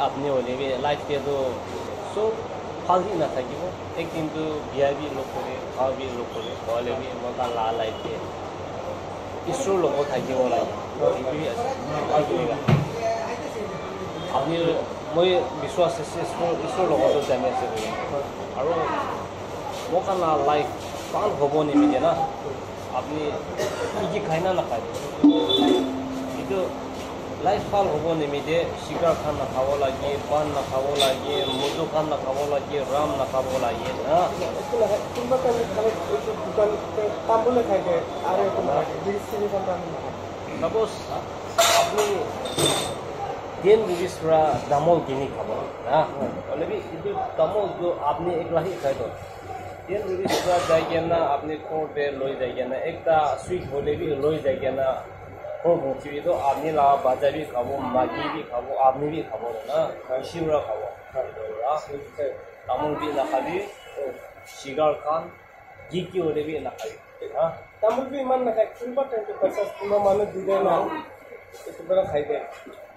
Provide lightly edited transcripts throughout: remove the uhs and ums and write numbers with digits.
আপনি হলে লাইফ কে তো সব ফালহি না থাকিব এক কিন্তু বিয়া বি লোক করে খাওয়া বি লোক করে হলে বি মকা লা লাইফ কে ঈশ্বর লোক থাকিব লাগে এইটোই আছে আপনি মই বিশ্বাস আছে ঈশ্বর লগত জানি আছে আৰু মকা লা লাইফ ভাল হ'ব নিমিতে না আপনি কি খাই না নাখায় কিন্তু লাইফ ভাল হ'ব নিমিতে শিকাৰ খান নাখাব লাগে পান নাখাব লাগে মধু খান নাখাব লাগে ৰাম নাখাব লাগে না কোনোবা দোকান তামোলে খাইছে আৰু সাপোজ আপনি 10 rupees পৰা তামোল কিনি খাব না অলৰেডি কিন্তু তামোল তো আপনি একলাহি খাই তো 10 rupees পৰা যাই কেনা আপনি কোর্টে লই যাই কেনা একটা সুইট হলে বি লই যাই কেনা और मुझे तो आपने ला बाजार भी खाओ मागी भी खाओ आपने भी खाओ ना शिवरा खाओ तामुल भी ना खाबी शिगार खान घी की ओरे भी ना खाबी हाँ तामुल भी मन ना खाए कुछ टाइम तो पैसा कुछ मानो दूधे ना इस बड़ा खाई दे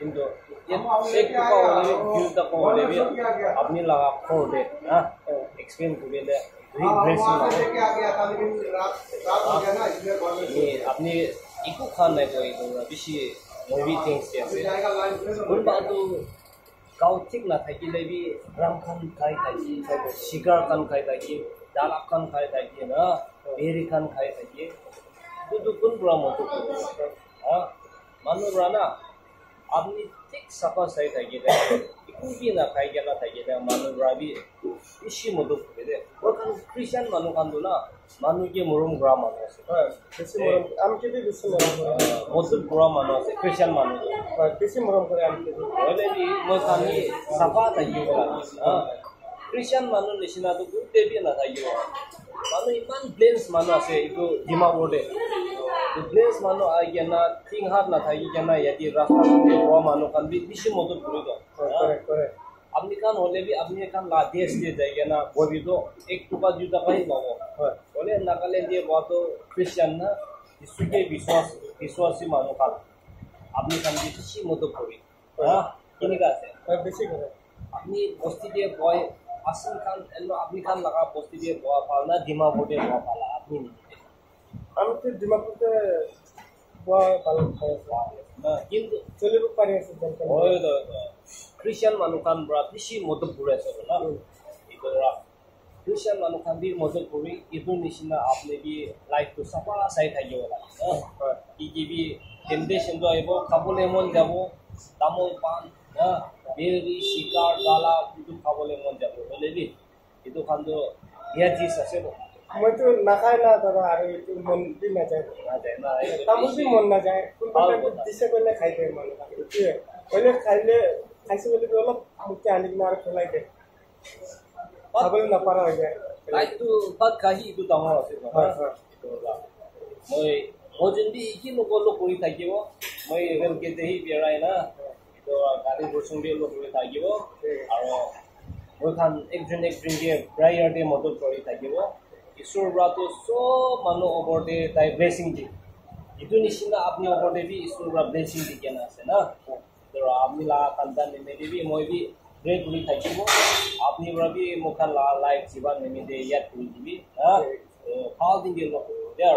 इंदो ये एक टुका ओरे भी घी तक ओरे भी अपनी लगा खोल दे हाँ एक्सप्लेन करें ले अपनी इको खान नहीं कोई तो बिशी मूवी थिंग्स जैसे उन बातों गाँव ठीक ना था कि लेवी राम खान खाई था कि शिकार खान खाई था कि दाला खान खाई था कि ना बेरी खान खाई था कि तो कुन बुरा मोटो हाँ मानो बुरा आपने ठीक सफा सही था कि इको भी ना खाई क्या ना था कि मानो बुरा भी इसी मोटो करे दे और खान क्रिश्चियन मानो खान दो ना मानो के मुरुम बुरा मानो से किसी मुरम आम के भी किसी मुरम मोटो बुरा मानो से क्रिश्चियन मानो किसी मुरम करे आम के भी बोले भी मैं खानी सफा था ये वाला क्रिश्चियन मानो निशिना तो गुड्डे भी ना था ये मानो इमान ब्लेंस मानो से इको दिमाग बोले तो ब्लेंस मानो आ गया ना थिंग हाथ ना था ये क्या ना यदि रास्ता में बुरा मानो खान भी इसी मोटो पूरी तो करेक्ट अपनी खान होले भी अपनी खान ला देश दे जाएगा ना वो भी तो एक टुका जूता का ही मांगो बोले नागालैंड ये बहुत तो क्रिश्चियन ना इसके विश्वासी मानो खान अपनी खान की किसी मोटो पूरी हाँ किन्हीं का से बेसिक है अपनी पोस्टी दे बॉय असल खान एलो अपनी खान लगा पोस्टी दे बॉय पालना दिमाग बोले बॉय पाला अपनी नहीं हम तो दिमाग पे बॉय पालन खाए ना किंतु चले वो पानी से चलते हैं ओए तो क्रिश्चियन मानो खान बड़ा किसी मोटो पूरे से ना इधर क्रिश्चियन मानो खान भी मोटो पूरी इधर निशिना आपने भी लाइफ तो सफा साइड है ये वाला कि भी टेम्पटेशन तो है वो खाबोले मन जाबो तामोल पान ना बेरी शिकार डाला इधर खाबोले मन जाबो बोले भी इधर खान तो यह चीज ऐसे तो मैं तो ना खाए ना तो आरे तो मन भी ना जाए ना तामुल भी मन ना जाए कुछ टाइम जिसे पहले खाई दे मन ये पहले खाई ले खाइसे बोले तो लोग मुझे आने की नार खिलाई दे खाबल ना पारा हो जाए लाइक तो बात कही तो तामोल ऐसे तो मैं ओजन भी इकी लोग पूरी था कि वो मैं रेल के दे ही बियर है ना तो गाड़ी बुर्सुं भी लोग पूरी था कि वो और वो खान एक ड्रिंक के प्रायर डे मदद पूरी था कि वो ईश्वर ब्रातो सो मानो ओवर डे ताई ब्लेसिंग दी इतु निशिना अपनी ओवर डे भी ईश्वर ब्रा ब्लेसिंग दी क्या ना से ना तो आपनी ला कंधा में मेरी भी मैं भी ग्रेट पूरी था कि वो आपनी ब्रा भी मुखा ला लाइफ जीवन में दे याद पूरी भी हाँ हाल दिन के लोग दे